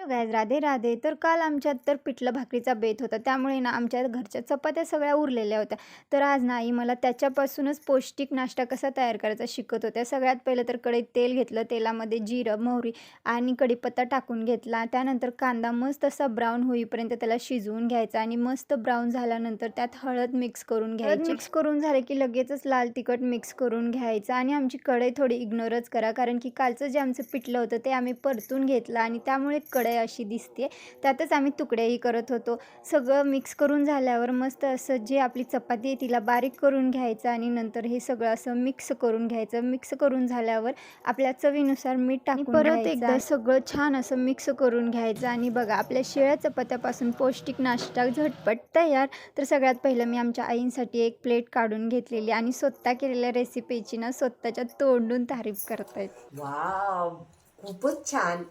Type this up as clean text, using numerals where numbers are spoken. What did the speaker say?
Guys, Radhe Radhe. तर काल आमच्यात तर पिठलं भाकरीचा बेत होता, त्यामुळे ना आमच्या घरच्या चपात्या सगळ्या उरलेल्या होत्या. तर आज ना आई मला त्याच्यापासूनच पौष्टिक नाश्ता कसा तयार करायचा शिकत होत्या. सगळ्यात पहिलं तर कढईत तेल घेतलं, तेलामध्ये जिरं, मोहरी आणि कढीपत्ता टाकून घेतला. त्यानंतर कांदा मस्त असा ब्राऊन होईपर्यंत त्याला शिजवून घ्यायचा आणि मस्त ब्राऊन झाल्यानंतर त्यात हळद मिक्स करून घ्यायची. मिक्स करून झाले की लगेचच लाल तिखट मिक्स करून घ्यायचं आणि आमची कढई थोडी इग्नोरच करा, कारण की कालचं जे आमचं पिठलं होतं ते आम्ही परतून घेतलं आणि त्यामुळे कढई अशी दिसते. त्यातच आम्ही तुकडेही करत होतो. सगळं मिक्स करून झाल्यावर मस्त असं जे आपली चपाती आहे तिला बारीक करून घ्यायचं आणि नंतर हे सगळं असं मिक्स करून घ्यायचं. मिक्स करून झाल्यावर आपल्या चवीनुसार मीठ टाकून परत एकदा सगळं छान असं मिक्स करून घ्यायचं आणि बघा आपल्या शिळ्या चपात्यापासून पौष्टिक नाश्ता झटपट तयार. तर सगळ्यात पहिलं मी आमच्या आईंसाठी एक प्लेट काढून घेतलेली आणि स्वतः केलेल्या रेसिपीची ना स्वतःच्या तोंडून तारीफ करतायत. वाव, खूपच छान.